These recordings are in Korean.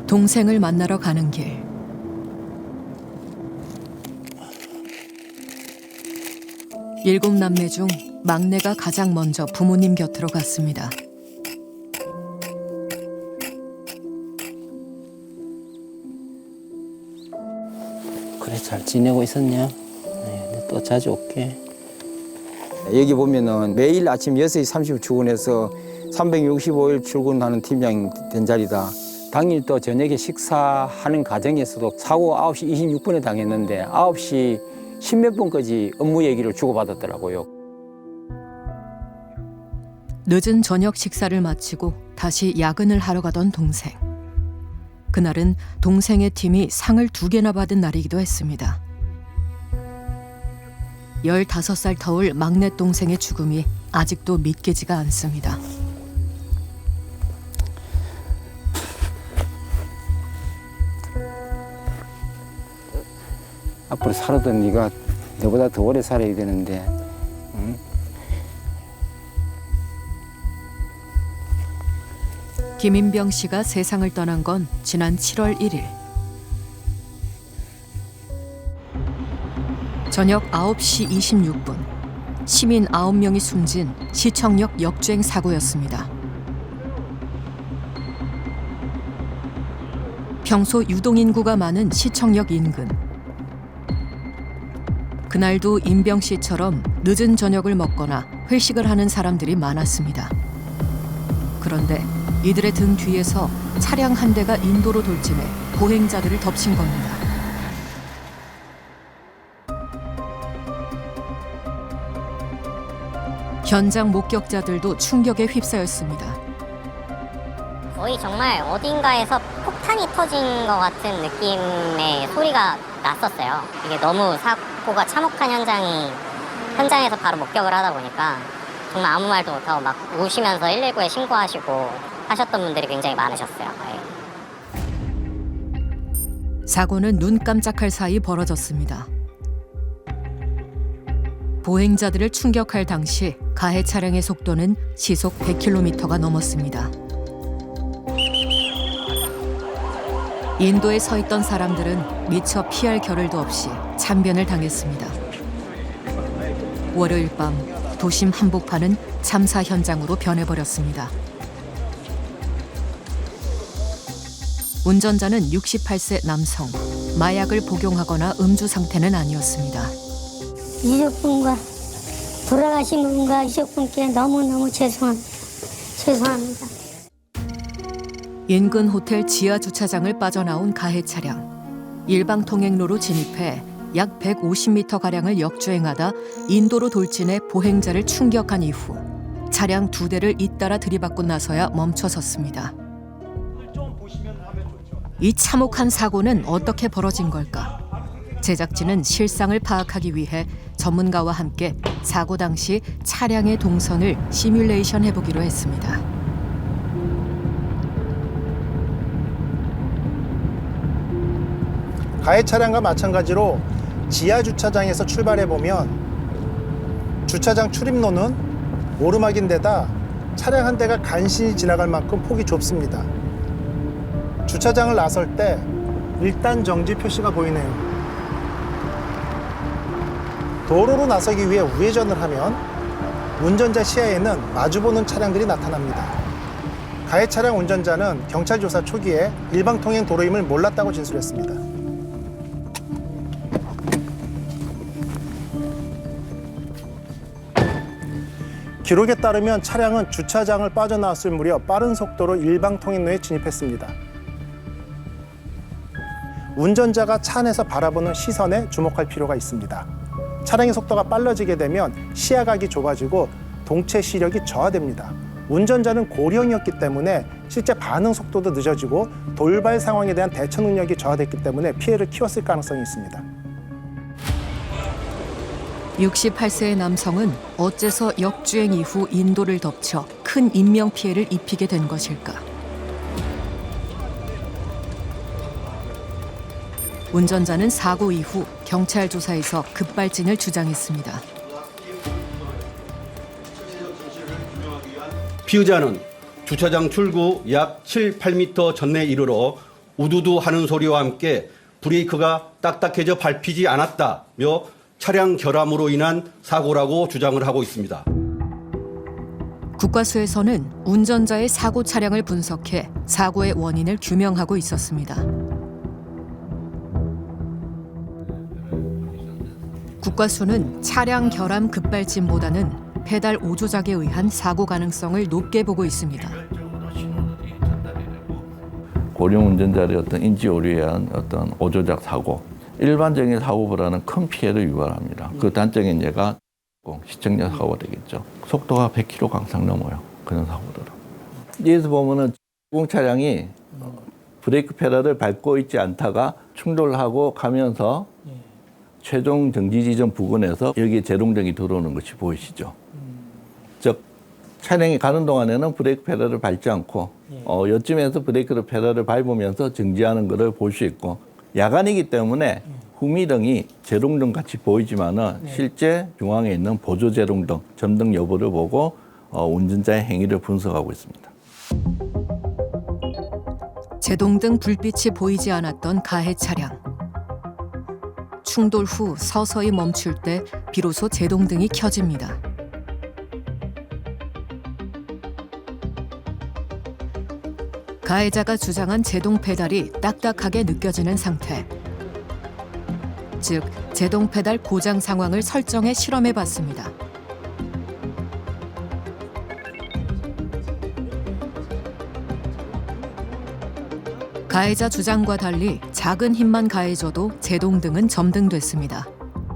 동생을 만나러 가는 길. 일곱 남매 중 막내가 가장 먼저 부모님 곁으로 갔습니다. 그래, 잘 지내고 있었냐? 네, 또 자주 올게. 여기 보면은 매일 아침 6시 30분 출근해서 365일 출근하는 팀장이 된 자리다. 당일 또 저녁에 식사하는 과정에서도 사고 9시 26분에 당했는데 9시 10몇 분까지 업무 얘기를 주고받았더라고요. 늦은 저녁 식사를 마치고 다시 야근을 하러 가던 동생. 그날은 동생의 팀이 상을 2개나 받은 날이기도 했습니다. 15살 터울 막내 동생의 죽음이 아직도 믿기지가 않습니다. 앞으로 살아도 네가 너보다 더 오래 살아야 되는데, 응? 김인병 씨가 세상을 떠난 건 지난 7월 1일. 저녁 9시 26분, 시민 9명이 숨진 시청역 역주행 사고였습니다. 평소 유동인구가 많은 시청역 인근. 그날도 인병 씨처럼 늦은 저녁을 먹거나 회식을 하는 사람들이 많았습니다. 그런데 이들의 등 뒤에서 차량 한 대가 인도로 돌진해 보행자들을 덮친 겁니다. 현장 목격자들도 충격에 휩싸였습니다. 거의 정말 어딘가에서 폭탄이 터진 것 같은 느낌의 소리가 났었어요. 이게 너무 사고가 참혹한 현장에서 바로 목격을 하다 보니까 정말 아무 말도 못하고 막 우시면서 119에 신고하시고 하셨던 분들이 굉장히 많으셨어요. 사고는 눈 깜짝할 사이 벌어졌습니다. 보행자들을 충격할 당시 가해 차량의 속도는 시속 100km가 넘었습니다. 인도에 서 있던 사람들은 미처 피할 겨를도 없이 참변을 당했습니다. 월요일 밤 도심 한복판은 참사 현장으로 변해버렸습니다. 운전자는 68세 남성, 마약을 복용하거나 음주 상태는 아니었습니다. 유족분과 돌아가신 분과 유족분께 너무너무 죄송합니다. 인근 호텔 지하 주차장을 빠져나온 가해 차량. 일방 통행로로 진입해 약 150m가량을 역주행하다 인도로 돌진해 보행자를 충격한 이후 차량 2대를 잇따라 들이받고 나서야 멈춰섰습니다. 이 참혹한 사고는 어떻게 벌어진 걸까? 제작진은 실상을 파악하기 위해 전문가와 함께 사고 당시 차량의 동선을 시뮬레이션 해보기로 했습니다. 가해 차량과 마찬가지로 지하 주차장에서 출발해보면 주차장 출입로는 오르막인데다 차량 한 대가 간신히 지나갈 만큼 폭이 좁습니다. 주차장을 나설 때 일단 정지 표시가 보이네요. 도로로 나서기 위해 우회전을 하면 운전자 시야에는 마주보는 차량들이 나타납니다. 가해 차량 운전자는 경찰 조사 초기에 일방통행 도로임을 몰랐다고 진술했습니다. 기록에 따르면 차량은 주차장을 빠져나왔을 무렵 빠른 속도로 일방통행로에 진입했습니다. 운전자가 차 안에서 바라보는 시선에 주목할 필요가 있습니다. 차량의 속도가 빨라지게 되면 시야각이 좁아지고 동체 시력이 저하됩니다. 운전자는 고령이었기 때문에 실제 반응 속도도 늦어지고 돌발 상황에 대한 대처 능력이 저하됐기 때문에 피해를 키웠을 가능성이 있습니다. 68세의 남성은 어째서 역주행 이후 인도를 덮쳐 큰 인명피해를 입히게 된 것일까? 운전자는 사고 이후 경찰 조사에서 급발진을 주장했습니다. 피의자는 주차장 출구 약 7, 8m 전내 이르러 우두두 하는 소리와 함께 브레이크가 딱딱해져 밟히지 않았다며 차량 결함으로 인한 사고라고 주장을 하고 있습니다. 국과수에서는 운전자의 사고 차량을 분석해 사고의 원인을 규명하고 있었습니다. 국과수는 차량 결함 급발진보다는 페달 오조작에 의한 사고 가능성을 높게 보고 있습니다. 고령 운전자의 어떤 인지 오류에 의한 어떤 오조작 사고, 일반적인 사고보다는 큰 피해를 유발합니다. 그 단적인 예가 시청자 사고가 되겠죠. 속도가 100km 강상 넘어요. 그런 사고들은. 여기서 보면은 차량이 브레이크 페달을 밟고 있지 않다가 충돌하고 가면서 최종 정지 지점 부근에서 여기에 제동등이 들어오는 것이 보이시죠? 즉 차량이 가는 동안에는 브레이크 페달을 밟지 않고 요쯤에서 브레이크 페달을 밟으면서 정지하는 것을 볼 수 있고, 야간이기 때문에 후미등이 제동등 같이 보이지만은 실제 중앙에 있는 보조 제동등, 점등 여부를 보고 운전자의 행위를 분석하고 있습니다. 제동등 불빛이 보이지 않았던 가해 차량. 충돌 후 서서히 멈출 때 비로소 제동등이 켜집니다. 가해자가 주장한 제동 페달이 딱딱하게 느껴지는 상태. 즉, 제동 페달 고장 상황을 설정해 실험해 봤습니다. 가해자 주장과 달리 작은 힘만 가해져도 제동등은 점등됐습니다.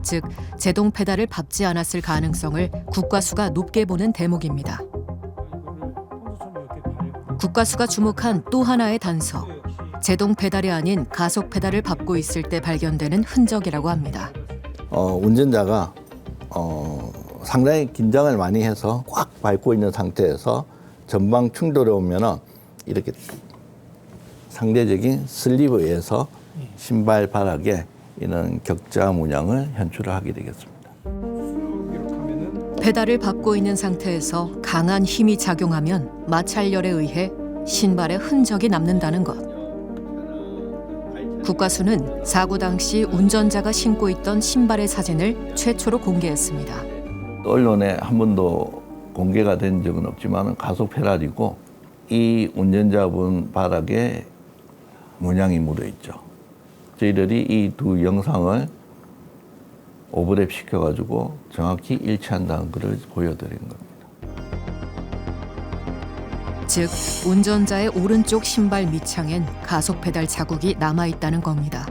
즉, 제동 페달을 밟지 않았을 가능성을 국과수가 높게 보는 대목입니다. 국과수가 주목한 또 하나의 단서, 제동 페달이 아닌 가속 페달을 밟고 있을 때 발견되는 흔적이라고 합니다. 운전자가 상당히 긴장을 많이 해서 꽉 밟고 있는 상태에서 전방 충돌에 오면은 이렇게 상대적인 슬립에 의해서 신발 발악에 이런 격자 문양을 연출을 하게 되겠습니다. 페달을 밟고 있는 상태에서 강한 힘이 작용하면 마찰열에 의해 신발에 흔적이 남는다는 것. 국과수는 사고 당시 운전자가 신고 있던 신발의 사진을 최초로 공개했습니다. 언론에 한 번도 공개가 된 적은 없지만 가속 페달이고 이 운전자분 발악에 문양이 묻어 있죠. 저희들이 이 두 영상을 오버랩 시켜가지고 정확히 일치한다는 것을 보여드린 겁니다. 즉, 운전자의 오른쪽 신발 밑창엔 가속 페달 자국이 남아있다는 겁니다.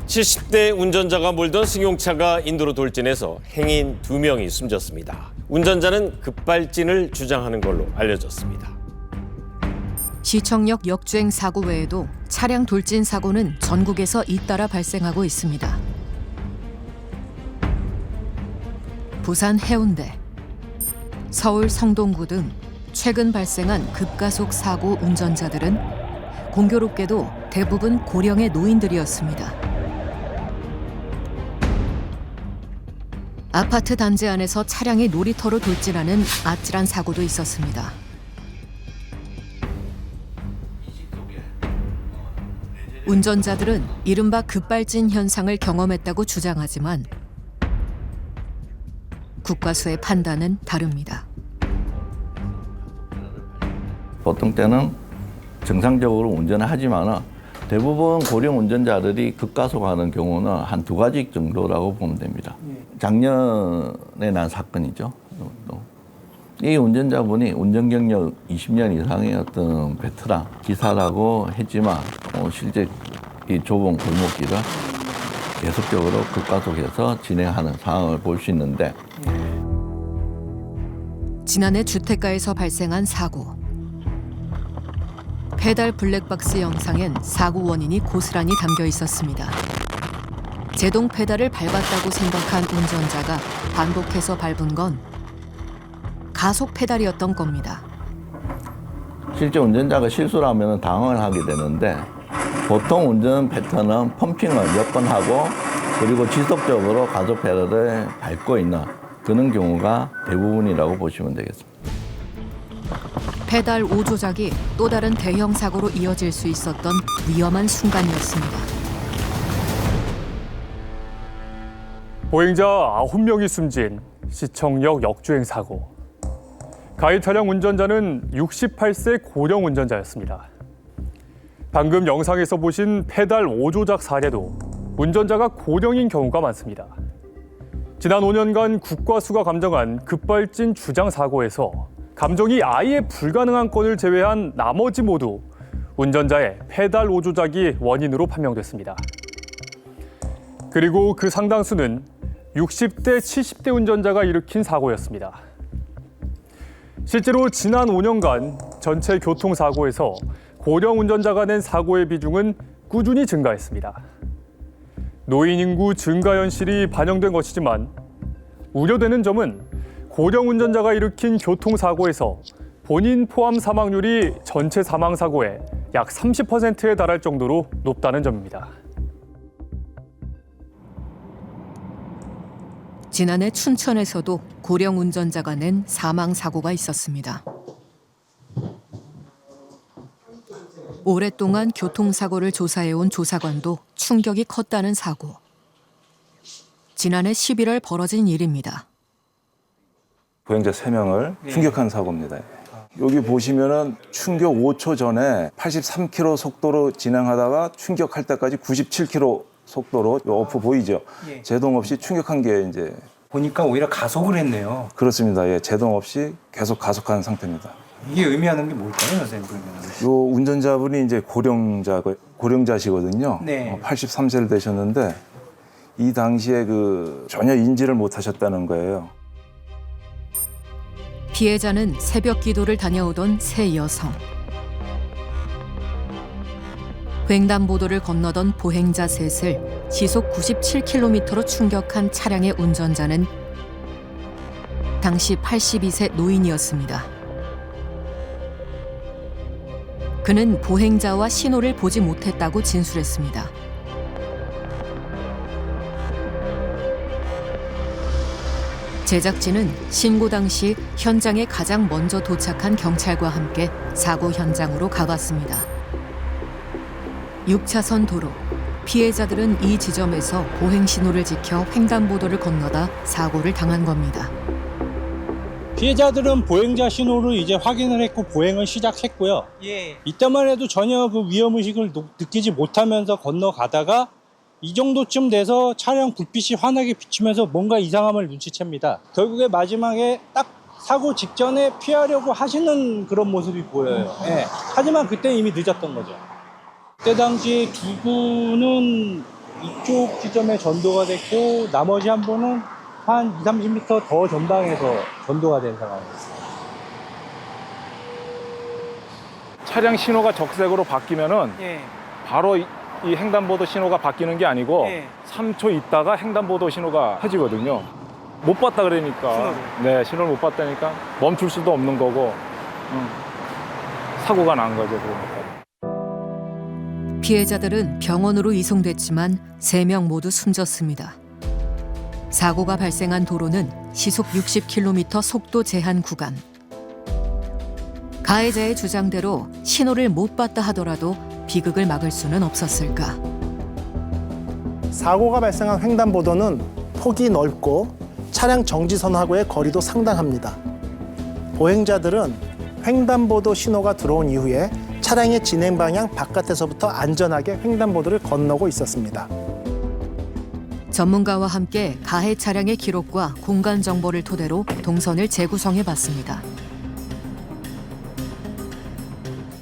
70대 운전자가 몰던 승용차가 인도로 돌진해서 행인 2명이 숨졌습니다. 운전자는 급발진을 주장하는 걸로 알려졌습니다. 시청역 역주행 사고 외에도 차량 돌진 사고는 전국에서 잇따라 발생하고 있습니다. 부산 해운대, 서울 성동구 등 최근 발생한 급가속 사고 운전자들은 공교롭게도 대부분 고령의 노인들이었습니다. 아파트 단지 안에서 차량이 놀이터로 돌진하는 아찔한 사고도 있었습니다. 운전자들은 이른바 급발진 현상을 경험했다고 주장하지만 국과수의 판단은 다릅니다. 보통 때는 정상적으로 운전을 하지만 대부분 고령 운전자들이 급가속하는 경우는 한 2가지 정도라고 보면 됩니다. 작년에 난 사건이죠. 이 운전자분이 운전 경력 20년 이상의 어떤 베테랑 기사라고 했지만 실제 이 좁은 골목길을 계속적으로 급가속해서 진행하는 상황을 볼 수 있는데, 지난해 주택가에서 발생한 사고. 페달 블랙박스 영상엔 사고 원인이 고스란히 담겨 있었습니다. 제동 페달을 밟았다고 생각한 운전자가 반복해서 밟은 건 가속 페달이었던 겁니다. 실제 운전자가 실수를 하면 당황을 하게 되는데, 보통 운전 패턴은 펌핑을 몇 번 하고 그리고 지속적으로 가속 페달을 밟고 있는 그런 경우가 대부분이라고 보시면 되겠습니다. 페달 5조작이 또 다른 대형 사고로 이어질 수 있었던 위험한 순간이었습니다. 보행자 9명이 숨진 시청역 역주행 사고. 가해 차량 운전자는 68세 고령 운전자였습니다. 방금 영상에서 보신 페달 5조작 사례도 운전자가 고령인 경우가 많습니다. 지난 5년간 국과수가 감정한 급발진 주장 사고에서 감정이 아예 불가능한 건을 제외한 나머지 모두 운전자의 페달 5조작이 원인으로 판명됐습니다. 그리고 그 상당수는 60대, 70대 운전자가 일으킨 사고였습니다. 실제로 지난 5년간 전체 교통사고에서 고령 운전자가 낸 사고의 비중은 꾸준히 증가했습니다. 노인 인구 증가 현실이 반영된 것이지만 우려되는 점은 고령 운전자가 일으킨 교통사고에서 본인 포함 사망률이 전체 사망사고의 약 30%에 달할 정도로 높다는 점입니다. 지난해 춘천에서도 고령 운전자가 낸 사망 사고가 있었습니다. 오랫동안 교통사고를 조사해온 조사관도 충격이 컸다는 사고. 지난해 11월 벌어진 일입니다. 보행자 3명을 충격한 사고입니다. 여기 보시면은 충격 5초 전에 83km 속도로 진행하다가 충격할 때까지 97km 속도로 요 어프 보이죠? 예. 제동 없이 충격한 게 이제 보니까 오히려 가속을 했네요. 그렇습니다. 예, 제동 없이 계속 가속한 상태입니다. 이게 의미하는 게 뭘까요, 선생님? 그러면? 요 운전자분이 이제 고령자시거든요. 네. 83세를 되셨는데 이 당시에 전혀 인지를 못 하셨다는 거예요. 피해자는 새벽 기도를 다녀오던 새 여성. 횡단보도를 건너던 보행자 셋을 시속 97km로 충격한 차량의 운전자는 당시 82세 노인이었습니다. 그는 보행자와 신호를 보지 못했다고 진술했습니다. 제작진은 신고 당시 현장에 가장 먼저 도착한 경찰과 함께 사고 현장으로 가봤습니다. 6차선 도로. 피해자들은 이 지점에서 보행 신호를 지켜 횡단보도를 건너다 사고를 당한 겁니다. 피해자들은 보행자 신호를 이제 확인을 했고 보행을 시작했고요. 예. 이때만 해도 전혀 그 위험의식을 느끼지 못하면서 건너가다가 이 정도쯤 돼서 차량 불빛이 환하게 비치면서 뭔가 이상함을 눈치챕니다. 결국에 마지막에 딱 사고 직전에 피하려고 하시는 그런 모습이 보여요. 예. 하지만 그때 이미 늦었던 거죠. 그때 당시 두 분은 이쪽 지점에 전도가 됐고 나머지 한 분은 한 20-30m 더 전방에서 전도가 된 상황입니다. 차량 신호가 적색으로 바뀌면은 예. 바로 이 횡단보도 신호가 바뀌는 게 아니고 예. 3초 있다가 횡단보도 신호가 켜지거든요. 못 봤다 그러니까. 네, 신호를 못 봤다니까 멈출 수도 없는 거고 사고가 난 거죠. 그러니까. 피해자들은 병원으로 이송됐지만 3명 모두 숨졌습니다. 사고가 발생한 도로는 시속 60km 속도 제한 구간. 가해자의 주장대로 신호를 못 봤다 하더라도 비극을 막을 수는 없었을까. 사고가 발생한 횡단보도는 폭이 넓고 차량 정지선하고의 거리도 상당합니다. 보행자들은 횡단보도 신호가 들어온 이후에 차량의 진행 방향 바깥에서부터 안전하게 횡단보도를 건너고 있었습니다. 전문가와 함께 가해 차량의 기록과 공간 정보를 토대로 동선을 재구성해 봤습니다.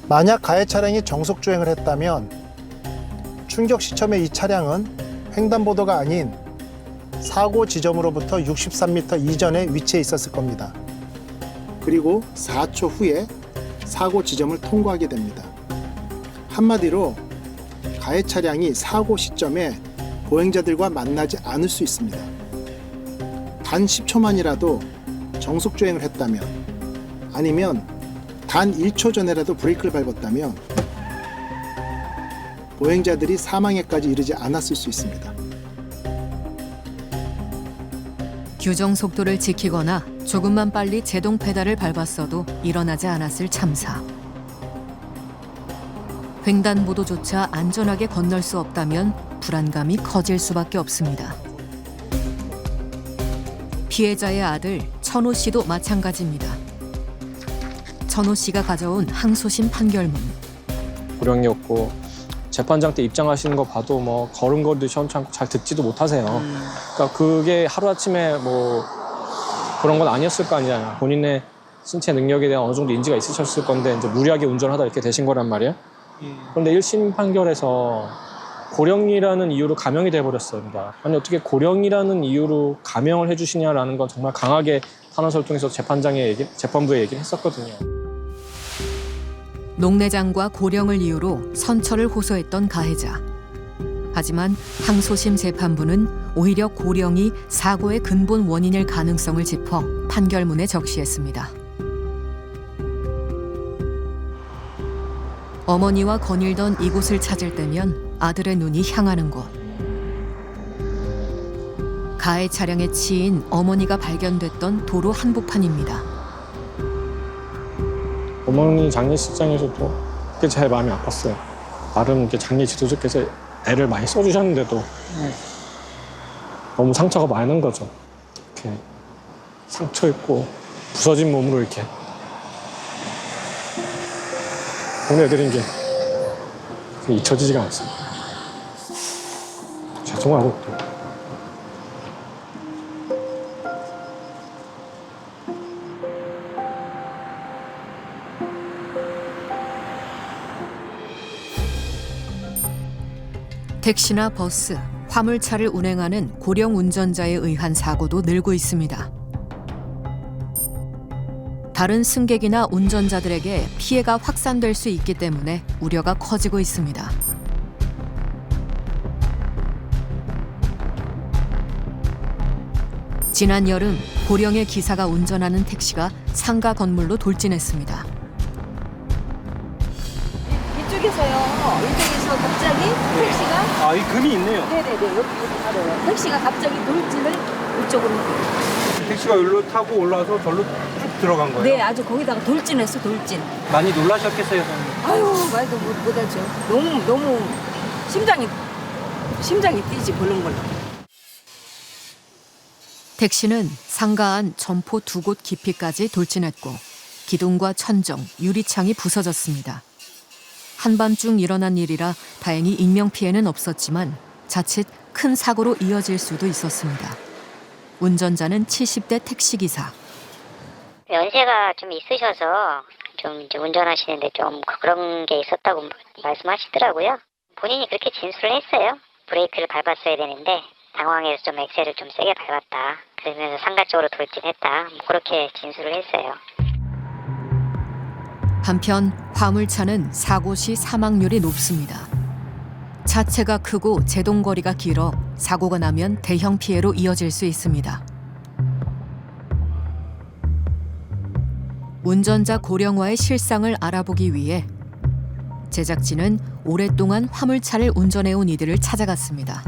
만약 가해 차량이 정속 주행을 했다면 충격 시점에 이 차량은 횡단보도가 아닌 사고 지점으로부터 63m 이전에 위치해 있었을 겁니다. 그리고 4초 후에 사고 지점을 통과하게 됩니다. 한마디로 가해 차량이 사고 시점에 보행자들과 만나지 않을 수 있습니다. 단 10초만이라도 정속 주행을 했다면 아니면 단 1초 전에라도 브레이크를 밟았다면 보행자들이 사망에까지 이르지 않았을 수 있습니다. 규정 속도를 지키거나 조금만 빨리 제동 페달을 밟았어도 일어나지 않았을 참사. 횡단보도조차 안전하게 건널 수 없다면 불안감이 커질 수밖에 없습니다. 피해자의 아들 천호 씨도 마찬가지입니다. 천호 씨가 가져온 항소심 판결문. 고령이었고 재판장 때 입장하시는 거 봐도 뭐 걸음걸이도 시원치 않고 잘 듣지도 못하세요. 그러니까 그게 하루아침에 뭐 그런 건 아니었을 거 아니야. 본인의 신체 능력에 대한 어느 정도 인지가 있으셨을 건데 이제 무리하게 운전하다 이렇게 되신 거란 말이에요. 그런데 1심 판결에서 고령이라는 이유로 감형이 돼버렸습니다. 아니 어떻게 고령이라는 이유로 감형을 해주시냐라는 건 정말 강하게 탄원서를 통해서 재판부에 얘기를 했었거든요. 녹내장과 고령을 이유로 선처를 호소했던 가해자. 하지만 항소심 재판부는 오히려 고령이 사고의 근본 원인일 가능성을 짚어 판결문에 적시했습니다. 어머니와 거닐던 이곳을 찾을 때면 아들의 눈이 향하는 곳. 가해 차량에 치인 어머니가 발견됐던 도로 한복판입니다. 어머니 장례식장에서도 그게 제일 마음이 아팠어요. 나름 이렇게 장례 지도자께서 애를 많이 써주셨는데도 너무 상처가 많은 거죠. 이렇게 상처 입고 부서진 몸으로 이렇게 보내드린 게 잊혀지지가 않습니다. 죄송하고 또 택시나 버스, 화물차를 운행하는 고령 운전자에 의한 사고도 늘고 있습니다. 다른 승객이나 운전자들에게 피해가 확산될 수 있기 때문에 우려가 커지고 있습니다. 지난 여름 고령의 기사가 운전하는 택시가 상가 건물로 돌진했습니다. 이쪽에서 갑자기 택시가 이 금이 있네요. 네네네 여기 바로 택시가 갑자기 돌진을 이쪽으로 택시가 여기로 타고 올라와서 절로 쭉 들어간 거예요. 네 아주 거기다가 돌진했어 돌진. 많이 놀라셨겠어요, 선생님. 아유 말도 못하죠. 너무 심장이 뛰지 보는 걸로. 택시는 상가 안 점포 2곳 깊이까지 돌진했고 기둥과 천정, 유리창이 부서졌습니다. 한밤중 일어난 일이라 다행히 인명피해는 없었지만 자칫 큰 사고로 이어질 수도 있었습니다. 운전자는 70대 택시기사. 연세가 좀 있으셔서 좀 이제 운전하시는데 좀 그런 게 있었다고 말씀하시더라고요. 본인이 그렇게 진술을 했어요. 브레이크를 밟았어야 되는데 당황해서 좀 엑셀을 좀 세게 밟았다. 그러면서 상가 쪽으로 돌진했다. 그렇게 진술을 했어요. 한편 화물차는 사고 시 사망률이 높습니다. 차체가 크고 제동거리가 길어 사고가 나면 대형 피해로 이어질 수 있습니다. 운전자 고령화의 실상을 알아보기 위해 제작진은 오랫동안 화물차를 운전해온 이들을 찾아갔습니다.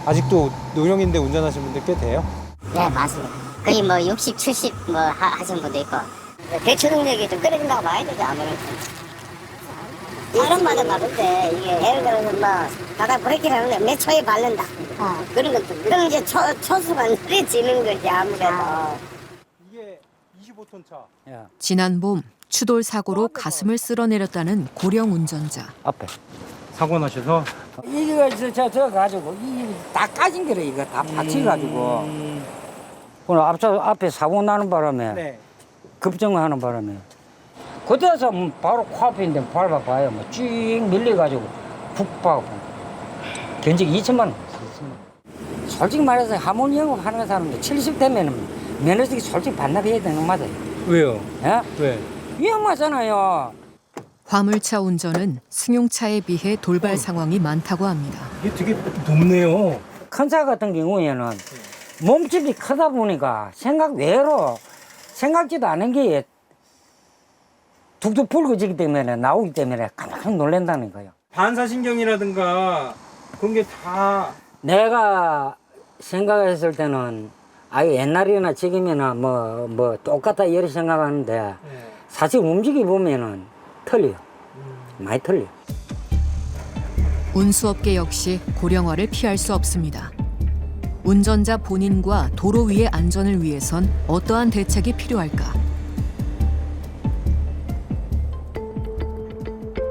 아직도 노령인데 운전하시는 분들 꽤 돼요? 네, 맞습니다. 거의 뭐 60, 70 뭐 하시는 분도 있고 대처 능력이 좀 떨어진다고 봐야 되죠, 아무래도. 사람마다 다른데 이게 예를 들어서 뭐 바다 브레이크를 하는데 몇 초에 밟는다. 그런 것도 그럼 이제 초수가 느려지는 거지 아무래도. 이게 25톤 차. 지난 봄 추돌 사고로 가슴을 쓸어내렸다는 고령 운전자. 앞에 사고 나셔서 이거 저 가지고 이게 다 까진 거래 이거 다 받쳐가지고. 오늘 앞에 사고 나는 바람에 급정하는 바람에 그때서 바로 코앞인데 밟아봐요. 쭉 밀려가지고 푹 박고 견적이 2천만 원. 솔직히 말해서 하모니 영업하는 사람들 70 되면은 면허증이 솔직히 반납해야 되는 거 맞아요. 왜요? 예? 왜? 위험하잖아요. 화물차 운전은 승용차에 비해 돌발 상황이 많다고 합니다. 이게 되게 높네요. 큰 차 같은 경우에는 몸집이 크다 보니까 생각 외로 생각지도 않은 게 툭툭 붉어지기 때문에 나오기 때문에 깜짝 놀란다는 거예요. 반사신경이라든가 그런 게 다 내가 생각했을 때는 아예 옛날이나 지금이나 뭐 똑같다 이렇게 생각하는데 사실 움직이 보면은 틀려. 많이 틀려. 운수업계 역시 고령화를 피할 수 없습니다. 운전자 본인과 도로 위의 안전을 위해선 어떠한 대책이 필요할까?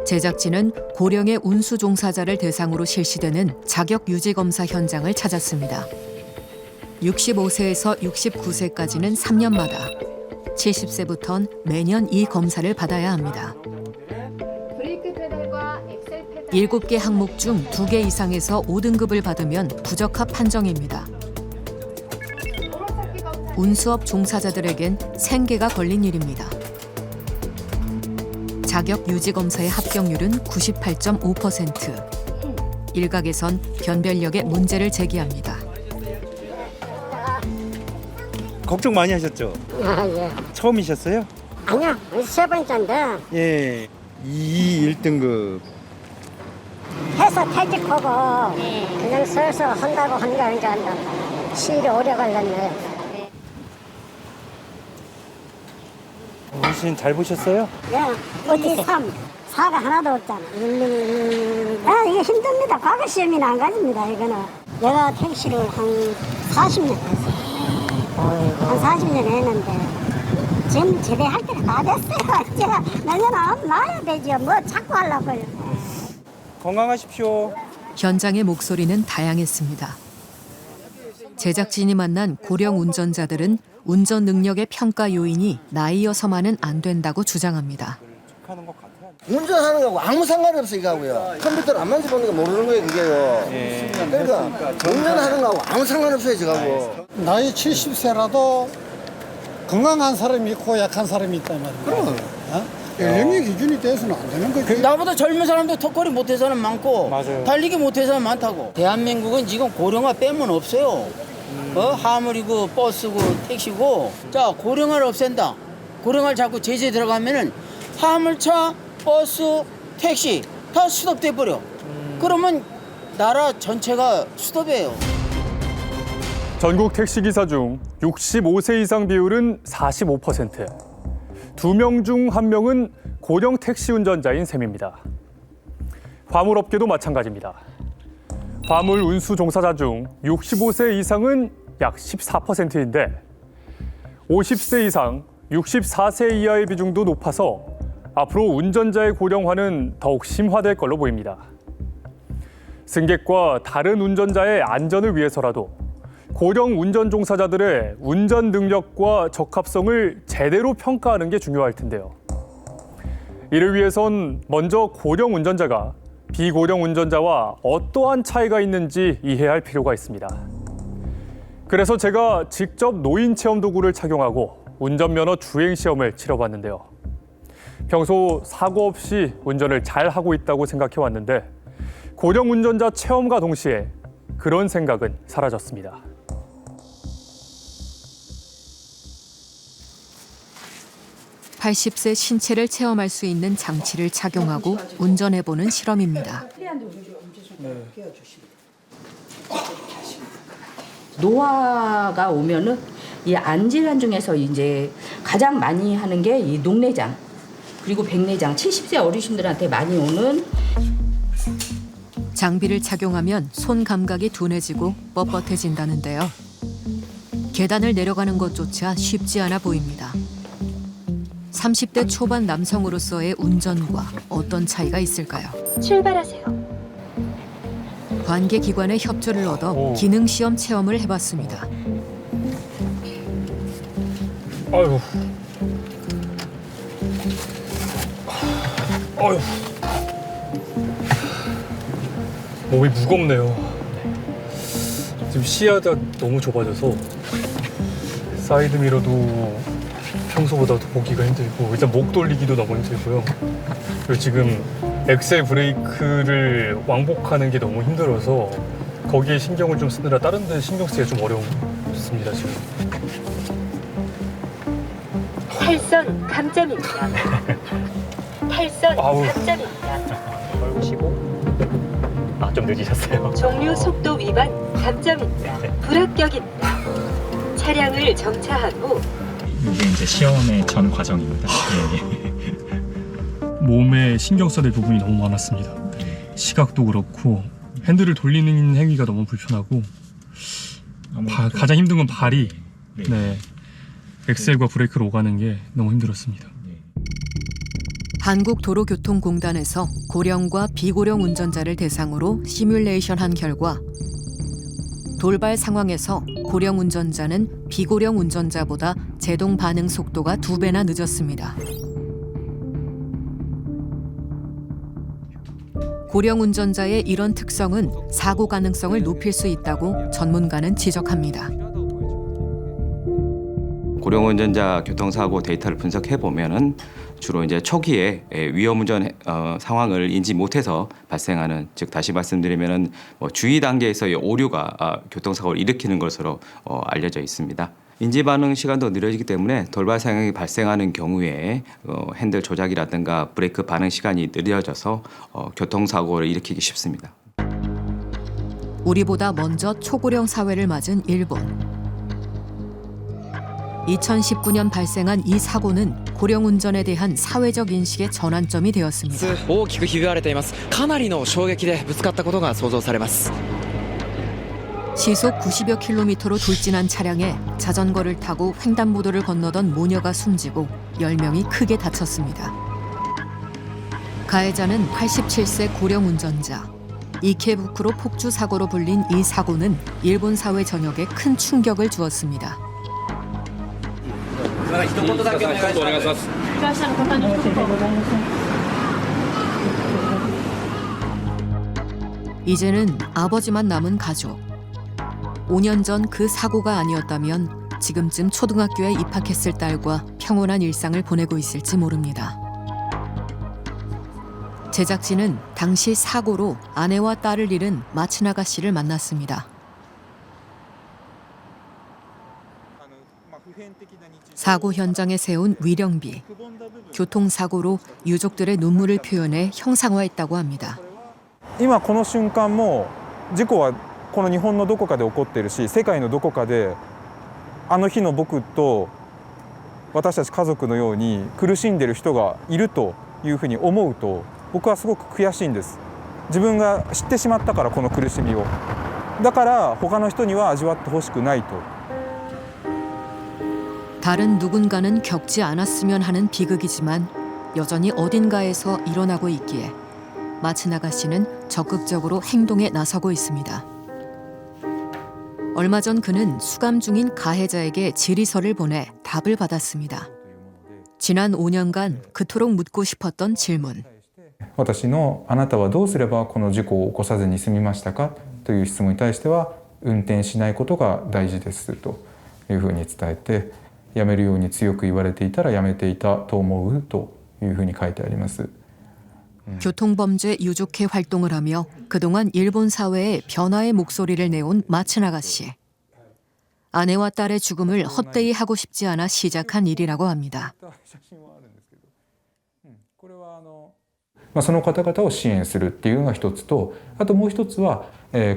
제작진은 고령의 운수 종사자를 대상으로 실시되는 자격 유지 검사 현장을 찾았습니다. 65세에서 69세까지는 3년마다, 70세부터는 매년 이 검사를 받아야 합니다. 7개 항목 중 2개 이상에서 5등급을 받으면 부적합 판정입니다. 운수업 종사자들에겐 생계가 걸린 일입니다. 자격 유지 검사의 합격률은 98.5%. 일각에선 변별력에 문제를 제기합니다. 걱정 많이 하셨죠? 예. 처음이셨어요? 아니야, 세 번째인데 예. 1등급. 해서 퇴직하고 그냥 서서 한다고 한가 이제 한다. 시일이 오래 걸렸네. 어르신 잘 보셨어요? 예, 어디 사가 하나도 없잖아. 이게 힘듭니다. 과거 시험이나 안 가집니다, 이거는. 내가 택시를 한 40년 했어요. 한 40년 했는데 지금 제대할 때는 다 됐어요. 제가 내년에 나야 되죠. 뭐 자꾸 하려고요. 건강하십시오. 현장의 목소리는 다양했습니다. 제작진이 만난 고령 운전자들은 운전 능력의 평가 요인이 나이여서만은 안 된다고 주장합니다. 운전하는 거하고 아무 상관이 없어 이거하고요. 컴퓨터를 안 만져보는 거 모르는 거예요 그게요. 그러니까 운전하는 거하고 아무 상관없어요 저하고. 나이 70세라도 건강한 사람이 있고 약한 사람이 있단 말이에요. 그럼 연령의 기준이 돼서는 안 되는 거지. 나보다 젊은 사람도 턱걸이 못해서는 많고 달리기 못해서는 많다고. 대한민국은 지금 고령화 빼면 없어요. 화물이고 버스고 택시고. 자, 고령화를 없앤다. 고령화를 자꾸 제재 들어가면은 화물차, 버스, 택시 다 스톱돼 버려. 그러면 나라 전체가 스톱이에요. 전국 택시기사 중 65세 이상 비율은 45%. 2명 중 1명은 고령 택시 운전자인 셈입니다. 화물업계도 마찬가지입니다. 화물 운수 종사자 중 65세 이상은 약 14%인데 50세 이상, 64세 이하의 비중도 높아서 앞으로 운전자의 고령화는 더욱 심화될 걸로 보입니다. 승객과 다른 운전자의 안전을 위해서라도 고령 운전 종사자들의 운전 능력과 적합성을 제대로 평가하는 게 중요할 텐데요. 이를 위해선 먼저 고령 운전자가 비고령 운전자와 어떠한 차이가 있는지 이해할 필요가 있습니다. 그래서 제가 직접 노인 체험 도구를 착용하고 운전면허 주행 시험을 치러봤는데요. 평소 사고 없이 운전을 잘 하고 있다고 생각해 왔는데 고령 운전자 체험과 동시에 그런 생각은 사라졌습니다. (80세) 신체를 체험할 수 있는 장치를 착용하고 운전해보는 실험입니다. 노화가 오면은 이 안질환 중에서 이제 가장 많이 하는 게 이 녹내장 그리고 백내장 70세 어르신들한테 많이 오는. 장비를 착용하면 손 감각이 둔해지고 뻣뻣해진다는데요. 계단을 내려가는 것조차 쉽지 않아 보입니다. 30대 초반 남성으로서의 운전과 어떤 차이가 있을까요? 출발하세요. 관계기관의 협조를 얻어 기능시험 체험을 해봤습니다. 아유. 아유. 몸이 무겁네요. 지금 시야가 너무 좁아져서 사이드미러도 평소보다 더 보기가 힘들고 일단 목 돌리기도 너무 힘들고요. 그리고 지금 엑셀 브레이크를 왕복하는 게 너무 힘들어서 거기에 신경을 좀 쓰느라 다른 데 신경 쓰기가 좀 어렵습니다 지금. 탈선 감점입니다. 탈선 감점입니다. 보시고 좀 늦으셨어요. 종료 속도 위반 감점입니다. 불합격입니다. 차량을 정차하고 이게 이제 시험의 전 과정입니다. 몸에 신경 써야 될 부분이 너무 많았습니다. 시각도 그렇고 핸들을 돌리는 행위가 너무 불편하고 가장 힘든 건 발이 엑셀과 브레이크를 오가는 게 너무 힘들었습니다. 한국도로교통공단에서 고령과 비고령 운전자를 대상으로 시뮬레이션한 결과 돌발 상황에서 고령 운전자는 비고령 운전자보다 제동 반응 속도가 2배나 늦었습니다. 고령 운전자의 이런 특성은 사고 가능성을 높일 수 있다고 전문가는 지적합니다. 고령 운전자 교통사고 데이터를 분석해 보면은 주로 이제 초기에 위험 운전 상황을 인지 못해서 발생하는, 즉 다시 말씀드리면은 주의 단계에서의 오류가 교통사고를 일으키는 것으로 알려져 있습니다. 인지 반응 시간도 느려지기 때문에 돌발 상황이 발생하는 경우에 핸들 조작이라든가 브레이크 반응 시간이 느려져서 교통사고를 일으키기 쉽습니다. 우리보다 먼저 초고령 사회를 맞은 일본. 2019년 발생한 이 사고는 고령 운전에 대한 사회적 인식의 전환점이 되었습니다. 大きくひび割れています。かなりの衝撃でぶつかったことが想像されます。 시속 90여 킬로미터로 돌진한 차량에 자전거를 타고 횡단보도를 건너던 모녀가 숨지고 10명이 크게 다쳤습니다. 가해자는 87세 고령 운전자. 이케부쿠로 폭주 사고로 불린 이 사고는 일본 사회 전역에 큰 충격을 주었습니다. 이제는 아버지만 남은 가족. 5년 전 그 사고가 아니었다면 지금쯤 초등학교에 입학했을 딸과 평온한 일상을 보내고 있을지 모릅니다. 제작진은 당시 사고로 아내와 딸을 잃은 마츠나가 씨를 만났습니다. 사고 현장에 세운 위령비. 교통사고로 유족들의 눈물을 표현해 형상화했다고 합니다. 今この瞬間も事故はこの日本のどこかで起こっているし、世界のどこかであの日の僕と私たち家族のように苦しんでいる人がいるというふうに思うと、僕はすごく悔しいんです。自分が知ってしまったからこの苦しみを。だから他の人には味わってほしくないと。 다른 누군가는 겪지 않았으면 하는 비극이지만 여전히 어딘가에서 일어나고 있기에 마츠나가 씨는 적극적으로 행동에 나서고 있습니다. 얼마 전 그는 수감 중인 가해자에게 질의서를 보내 답을 받았습니다. 지난 5년간 그토록 묻고 싶었던 질문. 私のあなたはどうすればこの事故を起こさずに済みましたかという質問に対しては、運転しないことが大事ですというふうに伝えて、やめるように強く言われていたらやめていたと思うというふうに書いてあります。 교통범죄 유족회 활동을 하며 그동안 일본 사회에 변화의 목소리를 내온 마츠나가 씨. 아내와 딸의 죽음을 헛되이 하고 싶지 않아 시작한 일이라고 합니다. その方々を支援するっていうのが一つと、あともう一つは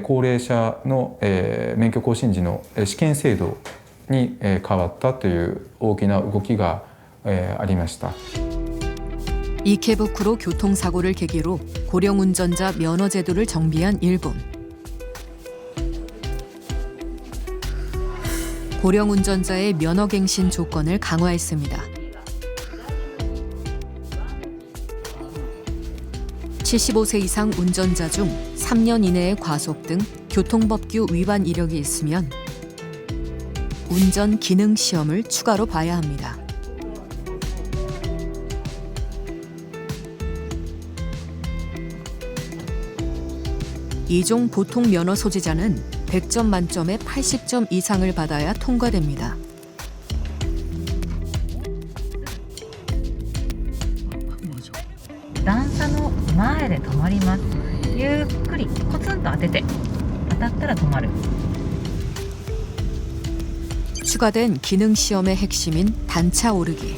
高齢者の免許更新時の試験制度に変わったという大きな動きがありました。 이케부쿠로 교통사고를 계기로 고령 운전자 면허 제도를 정비한 일본. 고령 운전자의 면허 갱신 조건을 강화했습니다. 75세 이상 운전자 중 3년 이내의 과속 등 교통법규 위반 이력이 있으면 운전 기능 시험을 추가로 봐야 합니다. 이종 보통 면허 소지자는 100점 만점에 80점 이상을 받아야 통과됩니다. 단차의 前で止まります。ゆっくりコツンと当てて当たったら止まる。 추가된 기능 시험의 핵심인 단차 오르기.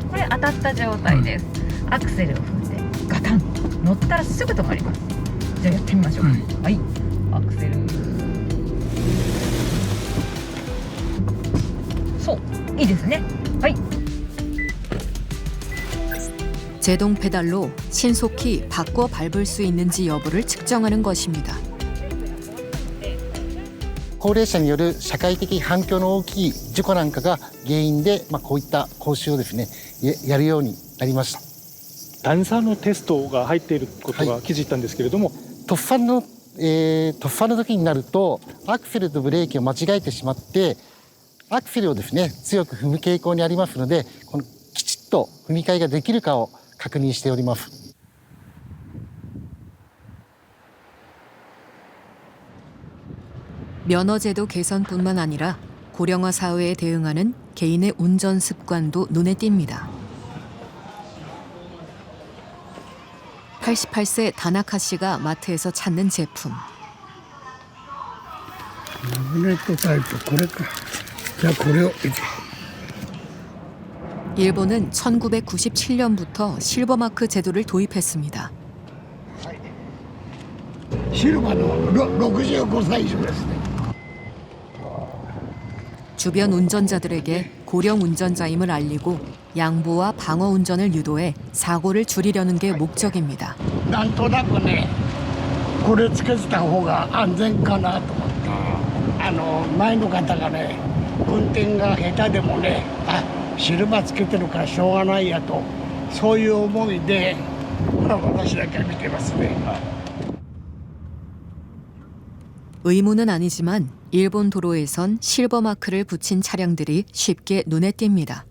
これ当たった状態です。アクセルを踏んでガタンと乗ったらすぐ止まります。じゃあやってみましょう。はい、アクセル。そう、いいですね。はい。 제동 페달로 신속히 바꿔 밟을 수 있는지 여부를 측정하는 것입니다. 高齢者による社会的反響の大きい事故なんかが原因で、こういった講習をですね、やるようになりました。段差のテストが入っていることが気づいたんですけれども、突破の時になるとアクセルとブレーキを間違えてしまってアクセルをですね強く踏む傾向にありますので、このきちっと踏み替えができるかを確認しております。 면허제도 개선뿐만 아니라 고령화 사회에 대응하는 개인의 운전 습관도 눈에 띕니다. 88세 다나카 씨가 마트에서 찾는 제품. 일본은 1997년부터 실버마크 제도를 도입했습니다. 실버는 65歳以上ですね. 주변 운전자들에게 고령 운전자임을 알리고 양보와 방어 운전을 유도해 사고를 줄이려는 게 목적입니다. なんとなくね、これつけてた方が安全かなと思って、前の方がね、運転が下手でもね、シルバーつけてるからしょうがないやと、そういう思いで、私だけ見てますね。 의무는 아니지만 일본 도로에선 실버 마크를 붙인 차량들이 쉽게 눈에 띕니다.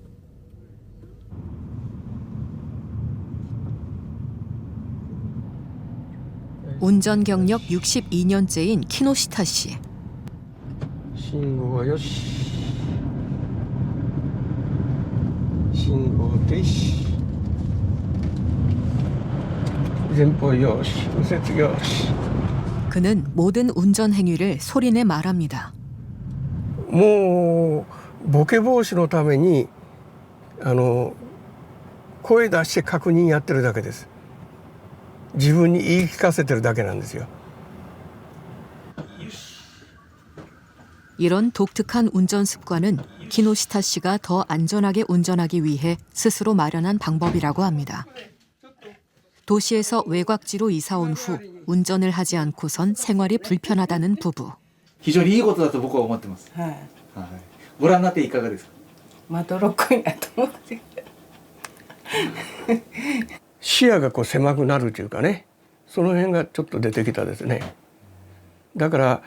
운전 경력 62년째인 키노시타 씨. 신고 요시. 신고 대시. 전보 요시.右折요시. 그는 모든 운전 행위를 소리내 말합니다. もうボケ防止のために声出して確認やってるだけです。自分に言い聞かせてるだけなんですよ。 이런 독특한 운전 습관은 키노시타 씨가 더 안전하게 운전하기 위해 스스로 마련한 방법이라고 합니다. 도시에서 외곽지로 이사 온 후 운전을 하지 않고선 생활이 불편하다는 부부. 非常にいいことだと僕は思ってます。はい。はい。ご覧になっていかがですか。まどろっこいなと思って。視野がこう狭くなるというかね、その辺がちょっと出てきたですね。だから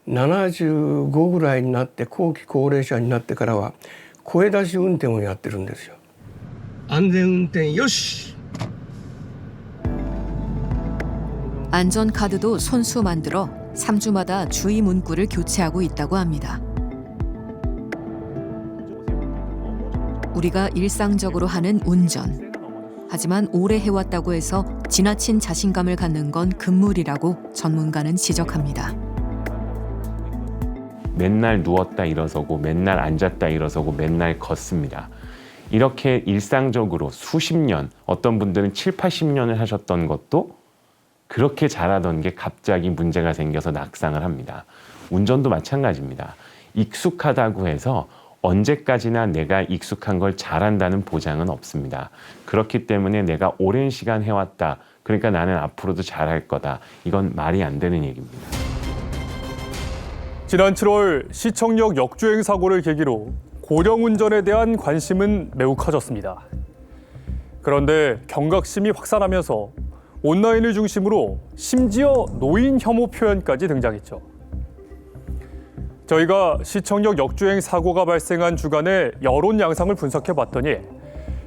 75ぐらいになって後期高齢者になってからは声出し運転をやってるんですよ。安全運転よし。 안전카드도 손수 만들어 3주마다 주의 문구를 교체하고 있다고 합니다. 우리가 일상적으로 하는 운전. 하지만 오래 해왔다고 해서 지나친 자신감을 갖는 건 금물이라고 전문가는 지적합니다. 맨날 누웠다 일어서고 맨날 앉았다 일어서고 맨날 걷습니다. 이렇게 일상적으로 수십 년, 어떤 분들은 7, 80년을 하셨던 것도 그렇게 잘하던 게 갑자기 문제가 생겨서 낙상을 합니다. 운전도 마찬가지입니다. 익숙하다고 해서 언제까지나 내가 익숙한 걸 잘한다는 보장은 없습니다. 그렇기 때문에 내가 오랜 시간 해왔다. 그러니까 나는 앞으로도 잘할 거다. 이건 말이 안 되는 얘기입니다. 지난 7월 시청역 역주행 사고를 계기로 고령 운전에 대한 관심은 매우 커졌습니다. 그런데 경각심이 확산하면서 온라인을 중심으로 심지어 노인 혐오 표현까지 등장했죠. 저희가 시청역 역주행 사고가 발생한 주간의 여론 양상을 분석해 봤더니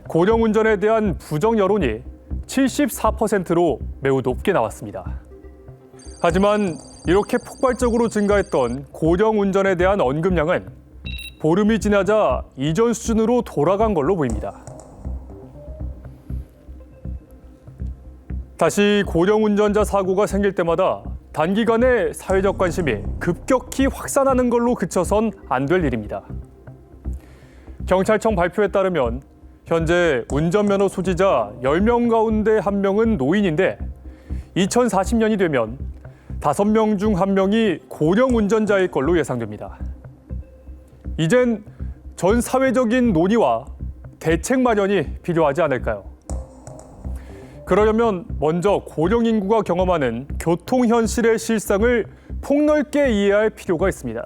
고령 운전에 대한 부정 여론이 74%로 매우 높게 나왔습니다. 하지만 이렇게 폭발적으로 증가했던 고령 운전에 대한 언급량은 보름이 지나자 이전 수준으로 돌아간 걸로 보입니다. 다시 고령 운전자 사고가 생길 때마다 단기간에 사회적 관심이 급격히 확산하는 걸로 그쳐선 안 될 일입니다. 경찰청 발표에 따르면 현재 운전면허 소지자 10명 가운데 1명은 노인인데 2040년이 되면 5명 중 1명이 고령 운전자일 걸로 예상됩니다. 이젠 전 사회적인 논의와 대책 마련이 필요하지 않을까요? 그러려면 먼저 고령 인구가 경험하는 교통 현실의 실상을 폭넓게 이해할 필요가 있습니다.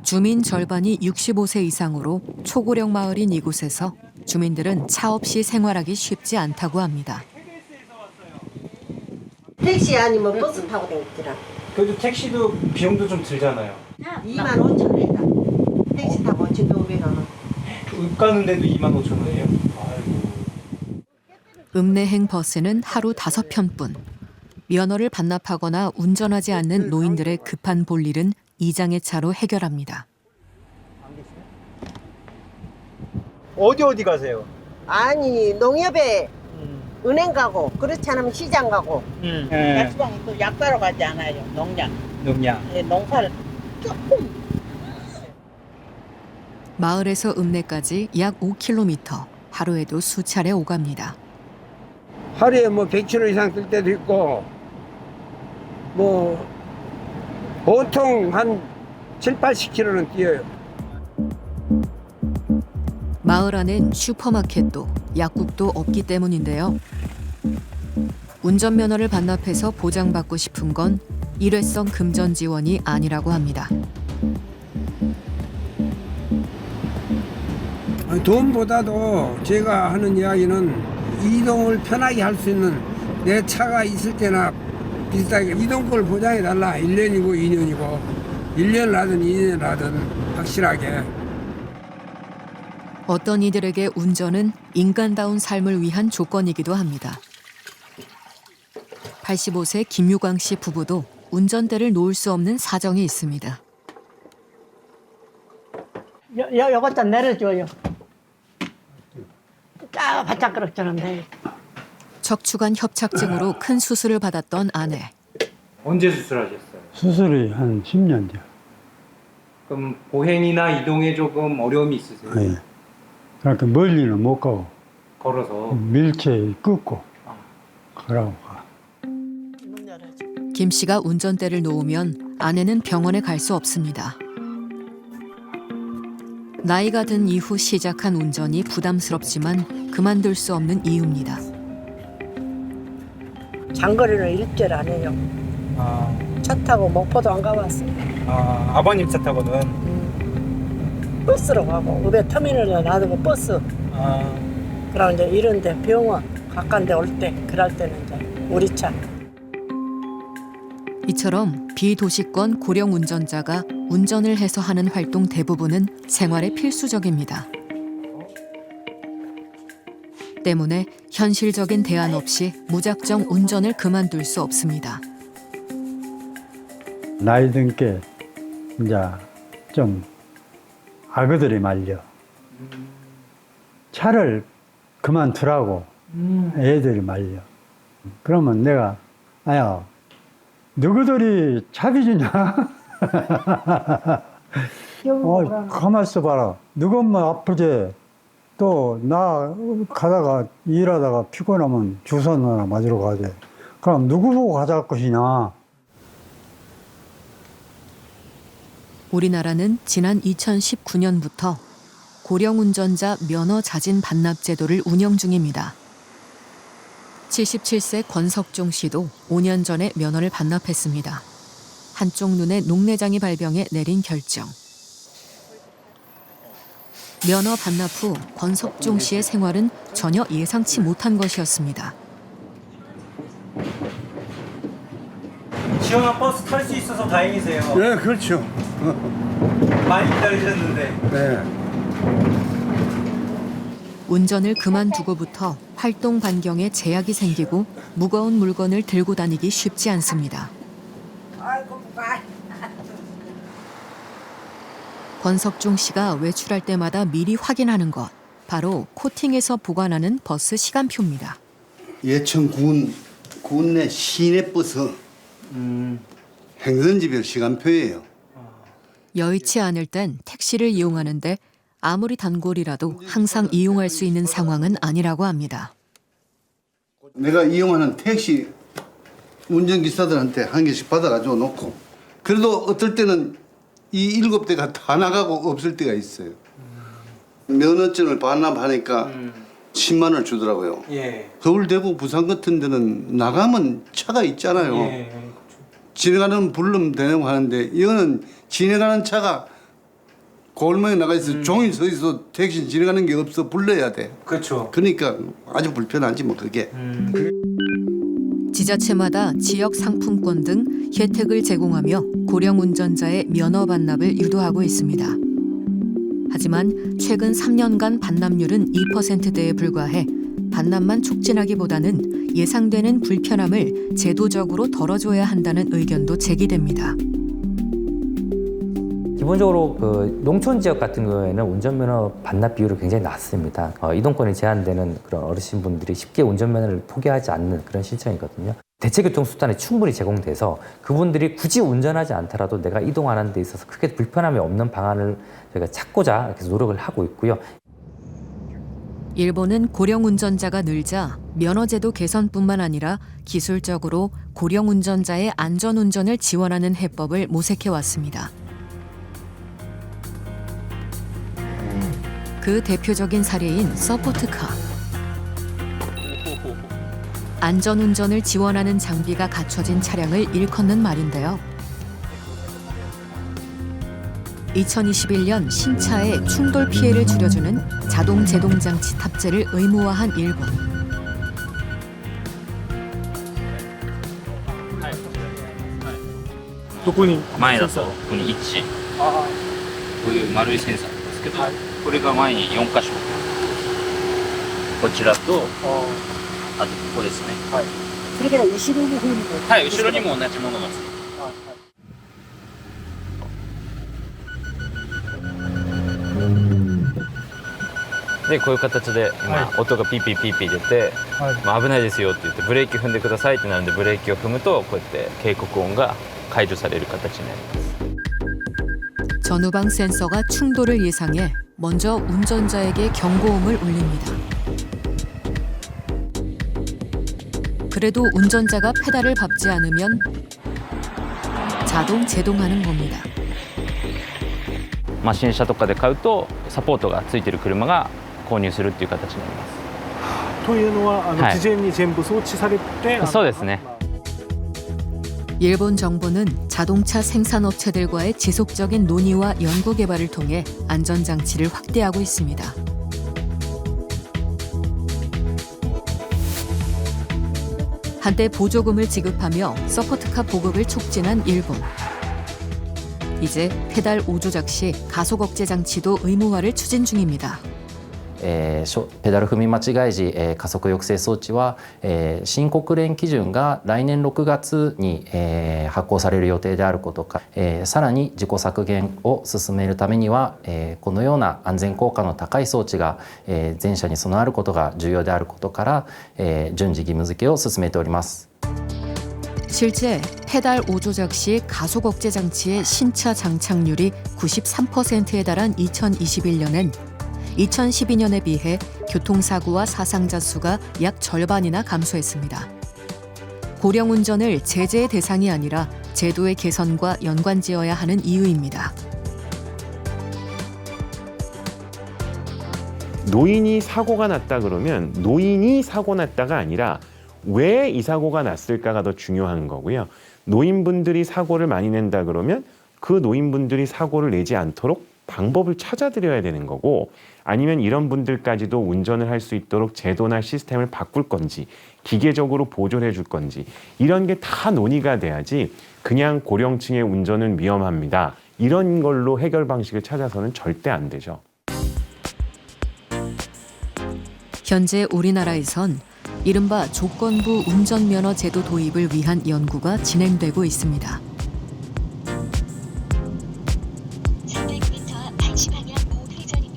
주민 절반이 65세 이상으로 초고령 마을인 이곳에서 주민들은 차 없이 생활하기 쉽지 않다고 합니다. 택시 아니면 버스 타고 다니더라. 그래도 택시도 비용도 좀 들잖아요. 2만 5천 원이다. 택시 타고 5,500원. 읍 가는데도 2만 5천 원이에요? 읍내행 버스는 하루 5편뿐. 면허를 반납하거나 운전하지 않는 노인들의 급한 볼일은 이장의 차로 해결합니다. 어디 가세요? 아니 농협에 은행 가고 그렇지 않으면 시장 가고 약수방에 또 약 사러 가지 않아요. 농약. 농약. 예, 농사를 조금. 마을에서 읍내까지 약 5km. 하루에도 수차례 오갑니다. 하루에 뭐 100km 이상 뜰 때도 있고 뭐 보통 한 7, 80km는 뛰어요. 마을 안엔 슈퍼마켓도 약국도 없기 때문인데요. 운전면허를 반납해서 보장받고 싶은 건 일회성 금전 지원이 아니라고 합니다. 돈보다도 제가 하는 이야기는 이동을 편하게 할 수 있는 내 차가 있을 때나 비슷하게 이동권을 보장해달라. 1년이고 2년이고 1년을 하든 2년을 하든 확실하게. 어떤 이들에게 운전은 인간다운 삶을 위한 조건이기도 합니다. 85세 김유광 씨 부부도 운전대를 놓을 수 없는 사정이 있습니다. 요것 좀 내려줘요. 짜 바짝 그렇잖아요. 척추관 협착증으로 큰 수술을 받았던 아내. 언제 수술하셨어요? 수술이 한 10년 전. 그럼 보행이나 이동에 조금 어려움이 있으세요? 네. 그러니까 멀리는 못 가고 걸어서 밀체 끊고 가라고 가. 김 씨가 운전대를 놓으면 아내는 병원에 갈 수 없습니다. 나이가 든 이후 시작한 운전이 부담스럽지만 그만둘 수 없는 이유입니다. 장거리는 일절 안 해요. 차 타고 목포도 안 가봤어요. 아버님 차 타거든. 버스로 가고 읍에 터미널에 놔두고 버스. 그럼 이제 이런데 병원 가까운데 올 때 그럴 때는 이제 우리 차. 이처럼 비도시권 고령 운전자가 운전을 해서 하는 활동 대부분은 생활에 필수적입니다. 때문에 현실적인 대안 없이 무작정 운전을 그만둘 수 없습니다. 나이 든 게 이제 좀 아그들이 말려. 차를 그만두라고 애들이 말려. 그러면 내가 아야 너희들이 차비 주냐? 가만 있어봐라. 너희만 아프지. 또 나 가다가 일하다가 피곤하면 주사 하나 맞으러 가지. 그럼 누구 보고 가자 할 것이냐? 우리나라는 지난 2019년부터 고령 운전자 면허 자진 반납 제도를 운영 중입니다. 77세 권석종 씨도 5년 전에 면허를 반납했습니다. 한쪽 눈에 녹내장이 발병해 내린 결정. 면허 반납 후 권석종 씨의 생활은 전혀 예상치 못한 것이었습니다. 시원한 버스 탈 수 있어서 다행이세요. 네, 그렇죠. 많이 기다리셨는데. 네. 운전을 그만두고부터 활동 반경에 제약이 생기고 무거운 물건을 들고 다니기 쉽지 않습니다. 권석종 씨가 외출할 때마다 미리 확인하는 것, 바로 코팅에서 보관하는 버스 시간표입니다. 예천 군 내 시내 버스 행선지별 시간표예요. 여의치 않을 땐 택시를 이용하는데 아무리 단골이라도 항상 이용할 수 있는 상황은 아니라고 합니다. 내가 이용하는 택시 운전기사들한테 한 개씩 받아가지고 놓고 그래도 어떨 때는 이 7대가 다 나가고 없을 때가 있어요. 면허증을 반납하니까 10만 원 주더라고요. 예. 서울, 대구, 부산 같은 데는 나가면 차가 있잖아요. 예. 지나가는 부르면 되냐고 하는데 이거는 지나가는 차가 골목에 나가 있어 종이 서 있어 택시 지나가는 게 없어 불러야 돼. 그렇죠. 그러니까 아주 불편하지 뭐 그게. 지자체마다 지역 상품권 등 혜택을 제공하며 고령 운전자의 면허 반납을 유도하고 있습니다. 하지만 최근 3년간 반납률은 2%대에 불과해 반납만 촉진하기보다는 예상되는 불편함을 제도적으로 덜어줘야 한다는 의견도 제기됩니다. 기본적으로 그 농촌 지역 같은 경우에는 운전면허 반납 비율이 굉장히 낮습니다. 이동권이 제한되는 그런 어르신분들이 쉽게 운전면허를 포기하지 않는 그런 신청이거든요. 대체교통수단이 충분히 제공돼서 그분들이 굳이 운전하지 않더라도 내가 이동하는 데 있어서 크게 불편함이 없는 방안을 저희가 찾고자 계속 노력을 하고 있고요. 일본은 고령 운전자가 늘자 면허제도 개선뿐만 아니라 기술적으로 고령 운전자의 안전 운전을 지원하는 해법을 모색해 왔습니다. 그 대표적인 사례인 서포트카. 안전운전을 지원하는 장비가 갖춰진 차량을 일컫는 말인데요. 2021년 신차의 충돌 피해를 줄여주는 자동 제동 장치 탑재를 의무화한 일본.前だとここに1こういう丸いセンサーなんですけど、これが前に4箇所こちらとあとここですね。それから後ろの方にもはい、後ろにも同じものがついてでこういう形で今、音がピーピーピーピー出て、危ないですよって言ってブレーキ踏んでくださいってなるんでブレーキを踏むとこうやって警告音が解除される形になります。 전후방 센서가 충돌을 예상해 먼저 운전자에게 경고음을 울립니다. 그래도 운전자가 페달을 밟지 않으면 자동 제동하는 겁니다. 新車とかで買うとサポートがついてる車が購入するっていう形になります。というのは事前に全部装置されて、そうですね。 일본 정부는 자동차 생산업체들과의 지속적인 논의와 연구 개발을 통해 안전장치를 확대하고 있습니다. 한때 보조금을 지급하며 서포트카 보급을 촉진한 일본. 이제 페달 5조작 시 가속 억제 장치도 의무화를 추진 중입니다. ペダル踏み間違い時、加速抑制装置は、新国連基準が来年6月に、発行される予定であることか、さらに自己削減を進めるためには、このような安全効果の高い装置が、全車に備わることが重要であることから、順次義務付けを進めております。 실제 페달 5조작 시 가속 억제 장치의 신차 장착률이 93%에 달한 2021년엔 2012년에 비해 교통사고와 사상자 수가 약 절반이나 감소했습니다. 고령 운전을 제재의 대상이 아니라 제도의 개선과 연관지어야 하는 이유입니다. 노인이 사고가 났다 그러면 노인이 사고 났다가 아니라 왜 이 사고가 났을까가 더 중요한 거고요. 노인분들이 사고를 많이 낸다 그러면 그 노인분들이 사고를 내지 않도록 방법을 찾아드려야 되는 거고 아니면 이런 분들까지도 운전을 할 수 있도록 제도나 시스템을 바꿀 건지 기계적으로 보조를 해줄 건지 이런 게 다 논의가 돼야지 그냥 고령층의 운전은 위험합니다. 이런 걸로 해결 방식을 찾아서는 절대 안 되죠. 현재 우리나라에선 이른바 조건부 운전면허 제도 도입을 위한 연구가 진행되고 있습니다.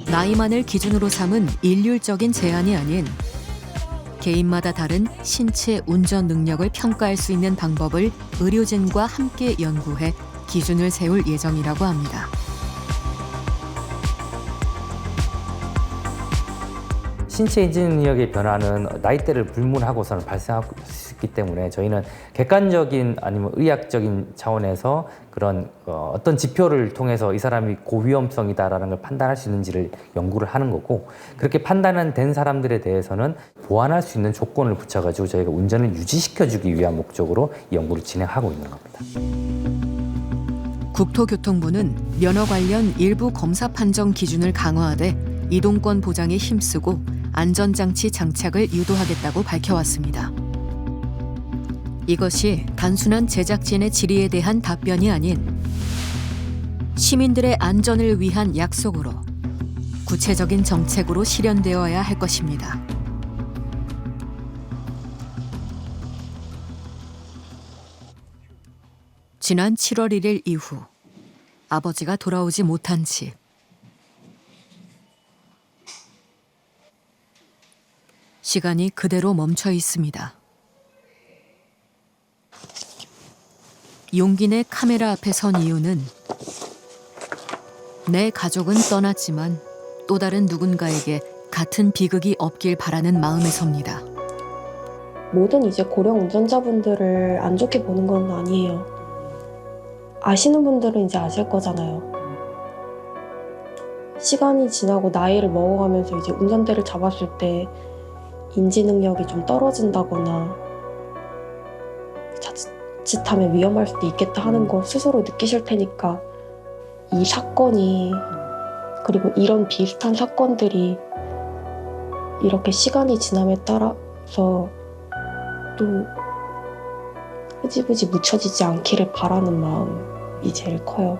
나이만을 기준으로 삼은 일률적인 제한이 아닌 개인마다 다른 신체 운전 능력을 평가할 수 있는 방법을 의료진과 함께 연구해 기준을 세울 예정이라고 합니다. 신체 인지 능력의 변화는 나이대를 불문하고서는 발생할 수 있기 때문에 저희는 객관적인 아니면 의학적인 차원에서 그런 어떤 지표를 통해서 이 사람이 고위험성이다라는 걸 판단할 수 있는지를 연구를 하는 거고, 그렇게 판단된 사람들에 대해서는 보완할 수 있는 조건을 붙여가지고 저희가 운전을 유지시켜주기 위한 목적으로 이 연구를 진행하고 있는 겁니다. 국토교통부는 면허 관련 일부 검사 판정 기준을 강화하되 이동권 보장에 힘쓰고 안전장치 장착을 유도하겠다고 밝혀왔습니다. 이것이 단순한 제작진의 질의에 대한 답변이 아닌 시민들의 안전을 위한 약속으로 구체적인 정책으로 실현되어야 할 것입니다. 지난 7월 1일 이후 아버지가 돌아오지 못한 집. 시간이 그대로 멈춰 있습니다. 용기 내 카메라 앞에 선 이유는 내 가족은 떠났지만 또 다른 누군가에게 같은 비극이 없길 바라는 마음에서입니다. 모든 이제 고령 운전자분들을 안 좋게 보는 건 아니에요. 아시는 분들은 이제 아실 거잖아요. 시간이 지나고 나이를 먹어가면서 이제 운전대를 잡았을 때 인지 능력이 좀 떨어진다거나 자칫하면 위험할 수도 있겠다 하는 거 스스로 느끼실 테니까, 이 사건이 그리고 이런 비슷한 사건들이 이렇게 시간이 지남에 따라서 또 흐지부지 묻혀지지 않기를 바라는 마음이 제일 커요.